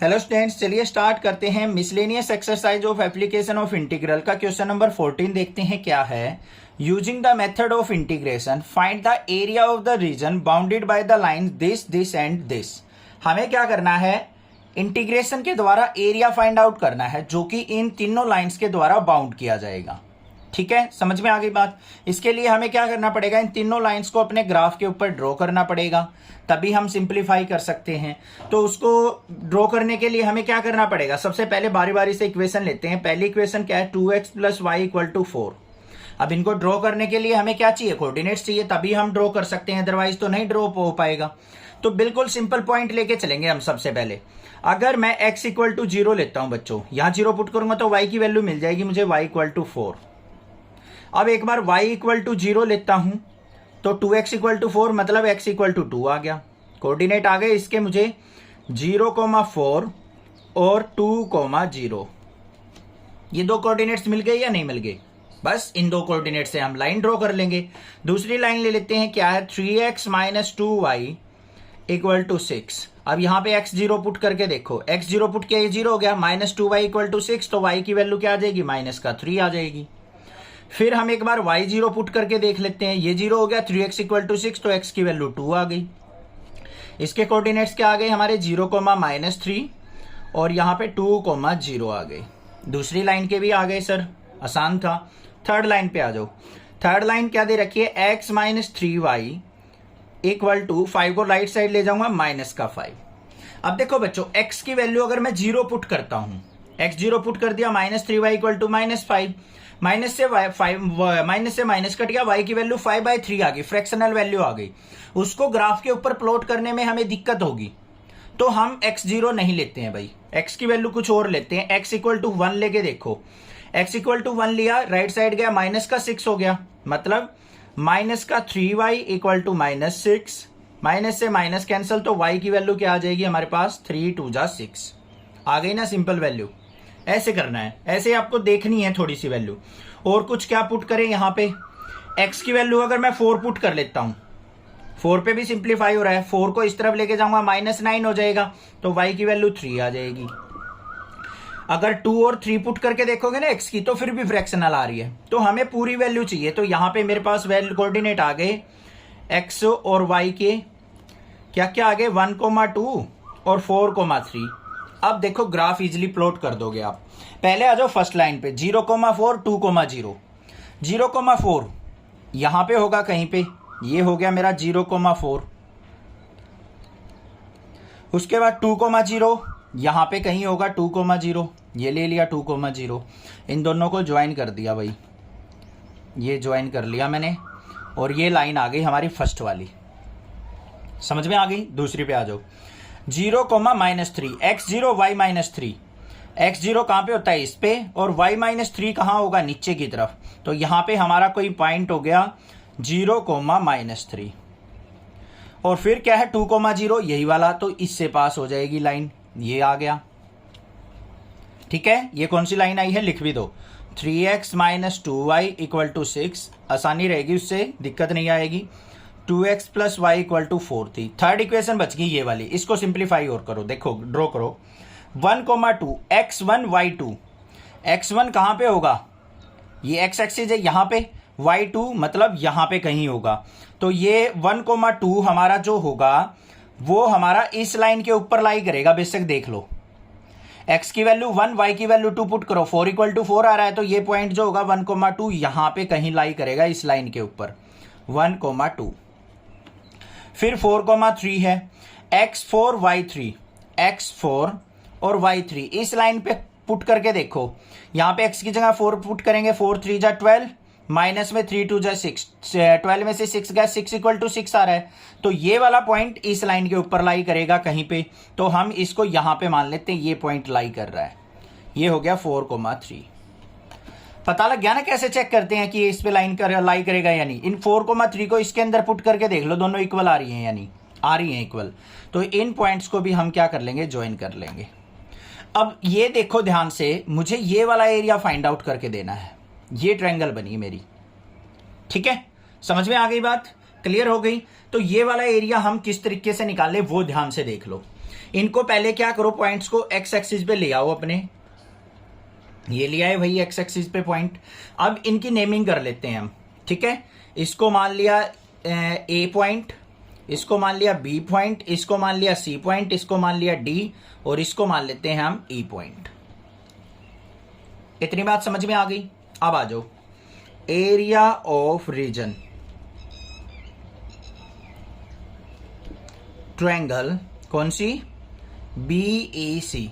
Hello students, चलिए start करते हैं। Miscellaneous exercise of application of integral का क्वेश्चन नंबर 14 देखते हैं क्या है। Using the method of integration find the area of the reason bounded by the line this this and this. हमें क्या करना है, इंटीग्रेशन के द्वारा एरिया फाइंड आउट करना है जो कि इन तीनों लाइंस के द्वारा बाउंड किया जाएगा। ठीक है, समझ में आ गई बात। इसके लिए हमें क्या करना पड़ेगा, इन तीनों लाइंस को अपने ग्राफ के ऊपर ड्रॉ करना पड़ेगा, तभी हम सिंप्लीफाई कर सकते हैं। तो उसको ड्रॉ करने के लिए हमें क्या करना पड़ेगा, सबसे पहले बारी बारी से इक्वेशन लेते हैं। पहली इक्वेशन क्या है, 2x + y = 4। अब इनको ड्रॉ करने के लिए हमें क्या चाहिए, कोऑर्डिनेट्स चाहिए, तभी हम ड्रॉ कर सकते हैं, अदरवाइज तो नहीं ड्रॉ हो पाएगा। तो बिल्कुल सिंपल पॉइंट लेके चलेंगे हम। सबसे पहले अगर मैं x = 0 लेता हूं बच्चों, यहां 0 पुट करूंगा तो y की वैल्यू मिल जाएगी मुझे, y = 4। अब एक बार y = 0 लेता हूं तो 2x = 4 मतलब x = 2 आ गया। कोऑर्डिनेट आ गए इसके मुझे 0,4 और 2,0। ये दो कोऑर्डिनेट्स मिल गए या नहीं मिल गए, बस इन दो कोऑर्डिनेट से हम लाइन ड्रॉ कर लेंगे। दूसरी लाइन ले लेते हैं, क्या है, 3x - 2y = 6। अब यहां पे x0 पुट करके देखो, x0 पुट किया, ये 0 हो गया, -2y = 6, तो y की वैल्यू क्या आ जाएगी, -3 आ जाएगी। फिर हम एक बार y0 पुट करके देख लेते हैं, ये 0 हो गया, 3x = 6, तो x की वैल्यू 2 आ गई। इसके कोऑर्डिनेट्स क्या आ गए हमारे, 0, -3 और यहाँ पे 2,0 आ गए। दूसरी लाइन के भी आ गए सर, आसान था। थर्ड लाइन पे आ जाओ। थर्ड लाइन क्या दे रखी है, x - 3y = 5 को राइट साइड ले जाऊंगा, -5। अब देखो बच्चों, x की वैल्यू अगर मैं 0 पुट करता हूं, x 0 पुट कर दिया, -3y = -5, माइनस से माइनस कट गया, y की वैल्यू 5/3 आ गई, फ्रैक्शनल वैल्यू आ गई। उसको ग्राफ के ऊपर प्लॉट करने में हमें दिक्कत होगी, तो हम x0 नहीं लेते हैं भाई, x की वैल्यू कुछ और लेते हैं। x = 1 लेके देखो, x = 1 लिया, राइट साइड गया, -6 हो गया, मतलब -3y = -6, माइनस से माइनस कैंसिल, तो y की वैल्यू क्या आ जाएगी हमारे पास, 3 × 2 = 6 आ गई ना, सिंपल वैल्यू। ऐसे करना है, ऐसे आपको देखनी है थोड़ी सी वैल्यू। और कुछ क्या पुट करें यहाँ पे, x की वैल्यू अगर मैं 4 पुट कर लेता हूं, 4 पे भी सिंप्लीफाई हो रहा है, 4 को इस तरफ लेके जाऊंगा, -9 हो जाएगा, तो y की वैल्यू 3 आ जाएगी। अगर 2 और 3 पुट करके देखोगे ना x की, तो फिर भी फ्रैक्शनल आ रही है, तो हमें पूरी वैल्यू चाहिए। तो यहाँ पे मेरे पास वैल्यू कोऑर्डिनेट आ गए x और y के, क्या क्या आ गए, 1,2 और 4,3। अब देखो ग्राफ इजीली प्लॉट कर दोगे आप। पहले आ जाओ फर्स्ट लाइन पे, 0,4 2,0। 0,4 यहां पे होगा कहीं पे, ये हो गया मेरा 0,4। उसके बाद 2,0 यहां पे कहीं होगा 2,0, ये ले लिया 2,0। इन दोनों को ज्वाइन कर दिया भाई, ये ज्वाइन कर लिया मैंने, और ये लाइन आ गई हमारी फर्स्ट वाली, समझ में आ गई। दूसरी पे आ जाओ, 0, -3, x0 y -3। x0 कहां पे होता है, इस पे, और y -3 कहां होगा, नीचे की तरफ। तो यहां पे हमारा कोई पॉइंट हो गया 0, -3, और फिर क्या है 2,0 यही वाला, तो इससे पास हो जाएगी लाइन, ये आ गया। ठीक है, ये कौन सी लाइन आई है, लिख भी दो, 3x - 2y = 6, आसानी रहेगी, उससे दिक्कत नहीं आएगी। 2x + y = 4 थी। थर्ड इक्वेशन बच गई ये वाली, इसको सिंप्लीफाई और करो, देखो ड्रॉ करो, 1,2 x1 y2। x1 कहां पे होगा, ये x एक्सिस है यहाँ पे, y2 मतलब यहाँ पे कहीं होगा। तो ये 1,2 हमारा जो होगा वो हमारा इस लाइन के ऊपर लाई करेगा, बेशक देख लो। x की वैल्यू 1, y की वैल्यू 2 पुट करो, 4 = 4 आ रहा है, तो ये पॉइंट जो होगा 1,2 यहां पे कहीं लाई करेगा, इस लाइन के ऊपर 1,2। फिर 4,3 है, x4 y3, x4 और y3 इस लाइन पे पुट करके देखो, यहां पे x की जगह 4 पुट करेंगे, 4 3 = 12, माइनस में 3 2 = 6, 12 में से 6 गया, 6 = 6 आ रहा है, तो ये वाला पॉइंट इस लाइन के ऊपर लाई करेगा कहीं पे, तो हम इसको यहां पे मान लेते हैं ये पॉइंट लाई कर रहा है, ये हो गया 4,3। पता लग गया ना कैसे चेक करते हैं कि ये इस पे लाई करेगा या नहीं। इन 4,3 को इसके अंदर पुट करके देख लो, दोनों इक्वल आ रही हैं, यानी आ रही हैं इक्वल, तो इन पॉइंट्स को भी हम क्या कर लेंगे, ज्वाइन कर लेंगे। अब ये देखो ध्यान से, मुझे ये वाला एरिया फाइंड आउट करके देना है, ये ट्रायंगल बनी मेरी, ठीक है, समझ में आ गई बात, क्लियर हो गई। तो ये वाला एरिया हम किस तरीके से निकाले वो ध्यान से देख लो। इनको पहले क्या करो, पॉइंट्स को एक्स एक्सिस पे ले आओ अपने, ये ले आए भाई एक्स एक्सिस पे पॉइंट। अब इनकी नेमिंग कर लेते हैं हम, ठीक है। इसको मान लिया ए पॉइंट, इसको मान लिया बी पॉइंट, इसको मान लिया सी पॉइंट, इसको मान लिया डी, और इसको मान लेते हैं हम ई पॉइंट। इतनी बात समझ में आ गई। अब आ जाओ, एरिया ऑफ रीजन ट्रायंगल, कौन सी, बीईसी,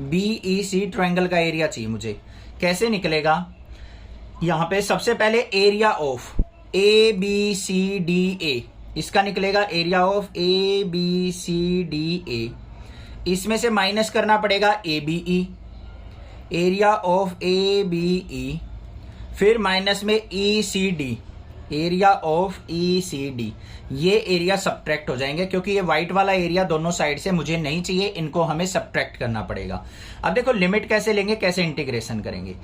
बीईसी ट्रायंगल का एरिया चाहिए मुझे। कैसे निकलेगा, यहां पे सबसे पहले area of A B C D A, इसका निकलेगा area of A B C D A, इसमें से माइनस करना पड़ेगा A B E, area of A B E, फिर माइनस में E C D, area of E C D. ये area subtract हो जाएंगे क्योंकि ये व्हाइट वाला एरिया दोनों साइड से मुझे नहीं चाहिए, इनको हमें सब्ट्रैक्ट करना पड़ेगा। अब देखो लिमिट कैसे लेंगे, कैसे इंटीग्रेशन करेंगे।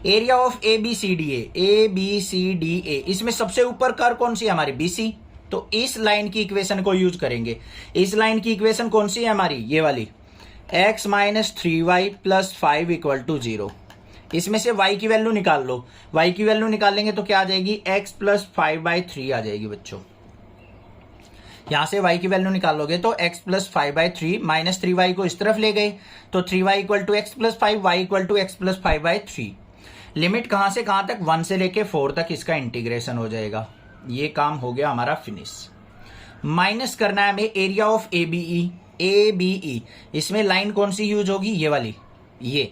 Area of A B C D A B C D A, इसमें सबसे ऊपर कर कौन सी है हमारी, बी सी, तो इस लाइन की इक्वेशन को यूज करेंगे। इस लाइन की इक्वेशन कौन सी है हमारी, ये वाली, x minus 3y plus 5 equal to 0। इसमें से y की वैल्यू निकाल लो, y की वैल्यू निकाल लेंगे तो क्या आ जाएगी, x प्लस 5/3 आ जाएगी बच्चों। यहां से y की वैल्यू निकालोगे तो x प्लस 5/3 माइनस 3y को इस तरफ ले गए तो 3y equal to x plus 5, y equal to x plus 5/3। Limit कहां से कहां तक, 1 से लेके 4 तक इसका इंटीग्रेशन हो जाएगा। ये काम हो गया हमारा फिनिश। माइनस करना है हमें area of A B E, A B E, इसमें लाइन कौन सी यूज होगी, ये वाली, ये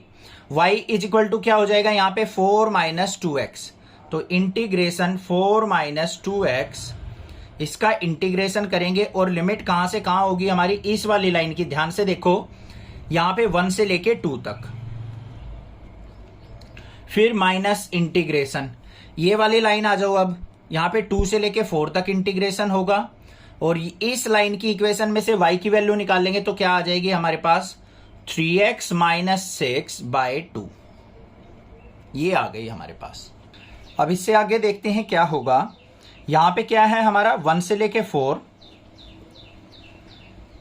y इज इक्वल टू क्या हो जाएगा यहाँ पे 4 माइनस 2x, तो इंटीग्रेशन 4 माइनस 2x, इसका इंटीग्रेशन करेंगे और लिमिट कहां से कहां होगी हमारी, इस वाली लाइन की, ध्यान से देखो यहां पे 1 से लेके 2 तक, फिर माइनस इंटीग्रेशन, ये वाली लाइन आ जाओ। अब यहां पे 2 से लेके 4 तक इंटीग्रेशन होगा और इस लाइन की इक्वेशन में से y की वैल्यू निकाल लेंगे तो क्या आ जाएगी हमारे पास, 3x माइनस 6/2, ये आ गई हमारे पास। अब इससे आगे देखते हैं क्या होगा। यहां पे क्या है हमारा, 1 से लेके 4,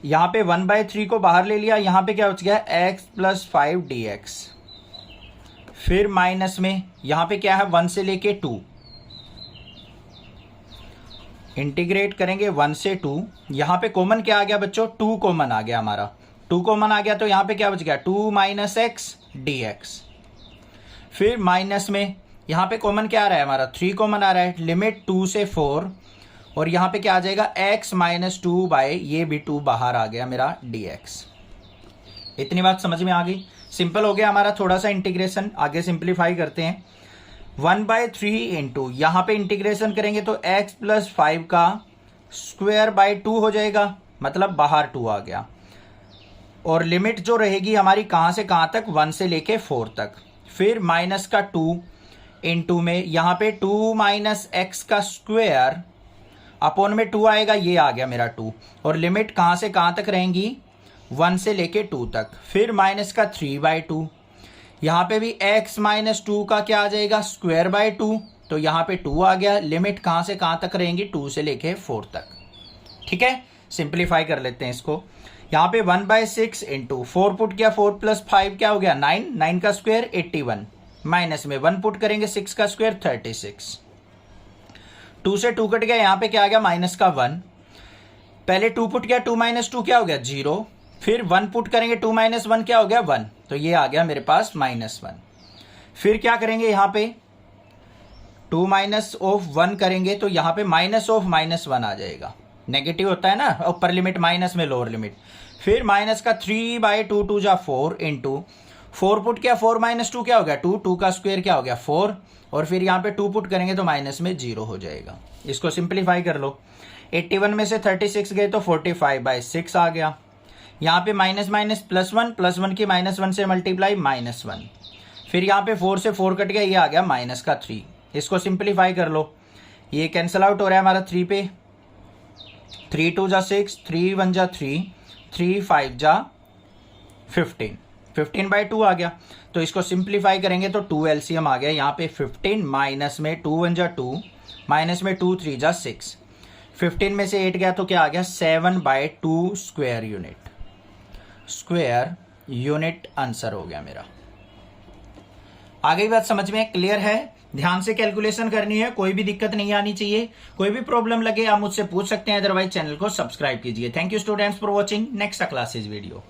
यहां पे 1/3 को बाहर ले लिया, यहां पे क्या बच गया, x प्लस 5 dx, फिर माइनस में यहां पे क्या है, 1 से लेके 2, इंटीग्रेट करेंगे 1 से 2, यहां पे कॉमन क्या आ गया बच्चों, 2 कॉमन आ गया हमारा, 2 कॉमन आ गया तो यहां पे क्या बच गया, 2 माइनस एक्स dx, फिर माइनस में यहां पे कॉमन क्या आ रहा है हमारा, 3 कॉमन आ रहा है, लिमिट 2 से 4, और यहां पे क्या आ जाएगा, x माइनस 2 बाय, ये भी 2 बाहर आ गया मेरा dx। इतनी बात समझ में आ गई। सिंपल हो गया हमारा थोड़ा सा इंटीग्रेशन। आगे सिंप्लीफाई करते हैं, 1/3 इंटू यहां पे इंटीग्रेशन करेंगे तो x प्लस 5 का स्क्वायर बाय 2 हो जाएगा, मतलब बाहर 2 आ गया, और लिमिट जो रहेगी हमारी कहां से कहां तक, 1 से लेके 4 तक, फिर माइनस का 2 इंटू में यहां पे 2 माइनस एक्स का स्क्वायर अपॉन में 2 आएगा, ये आ गया मेरा 2, और लिमिट कहां से कहां तक रहेंगी, 1 से लेके 2 तक, फिर माइनस का 3/2, यहां पे भी x माइनस 2 का क्या आ जाएगा, स्क्वायर बाय 2, तो यहां पे 2 आ गया, लिमिट कहां से कहां तक रहेंगी, 2 से लेके 4 तक। ठीक है, सिंप्लीफाई कर लेते हैं इसको। यहां पे 1/6 इंटू 4 पुट किया, 4 प्लस 5 क्या हो गया, 9, 9 का स्क्वायर 81, माइनस में 1 पुट करेंगे, 6 का स्क्वायर 36, 2 से 2 कट गया, यहां पे क्या आ गया, माइनस का 1, पहले 2 पुट किया, 2 माइनस 2 क्या हो गया, 0, फिर 1 पुट करेंगे, 2 माइनस 1 क्या हो गया, 1, तो ये आ गया मेरे पास -1। फिर क्या करेंगे, यहां पे 2 माइनस ऑफ 1 करेंगे तो यहां पे माइनस ऑफ -1 आ जाएगा, नेगेटिव होता है ना, ऊपर लिमिट माइनस में लोअर लिमिट, फिर माइनस का 3/2, 2 जा 4 इंटू 4 पुट किया, 4 माइनस 2 क्या हो गया, 2, 2 का स्क्वायर क्या हो गया 4, और फिर यहाँ पे 2 पुट करेंगे तो माइनस में 0 हो जाएगा। इसको सिंप्लीफाई कर लो, 81 में से 36 गए तो 45/6 आ गया, यहाँ पे माइनस माइनस +1, +1 की -1 से मल्टीप्लाई -1, फिर यहाँ पे 4 से 4 कट गया, ये आ गया माइनस का 3। इसको सिंप्लीफाई कर लो, ये कैंसिल आउट हो रहा है हमारा 3 पे, 3 2 जा 6, 3 1 जा 3, 3 5 जा 15, 15/2 आ गया। तो इसको सिंप्लीफाई करेंगे तो 2 एलसीएम आ गया, यहाँ पे 15 माइनस में 2 1 जा 2, माइनस में 2 3 जा 6, 15 में से 8 गया तो क्या आ गया, 7/2 square unit. Square unit answer हो गया मेरा। आगे की बात समझ में क्लियर है? ध्यान से कैलकुलेशन करनी है, कोई भी दिक्कत नहीं आनी चाहिए। कोई भी प्रॉब्लम लगे आप मुझसे पूछ सकते हैं, अदरवाइज चैनल को सब्सक्राइब कीजिए। Thank you students for watching next classes video.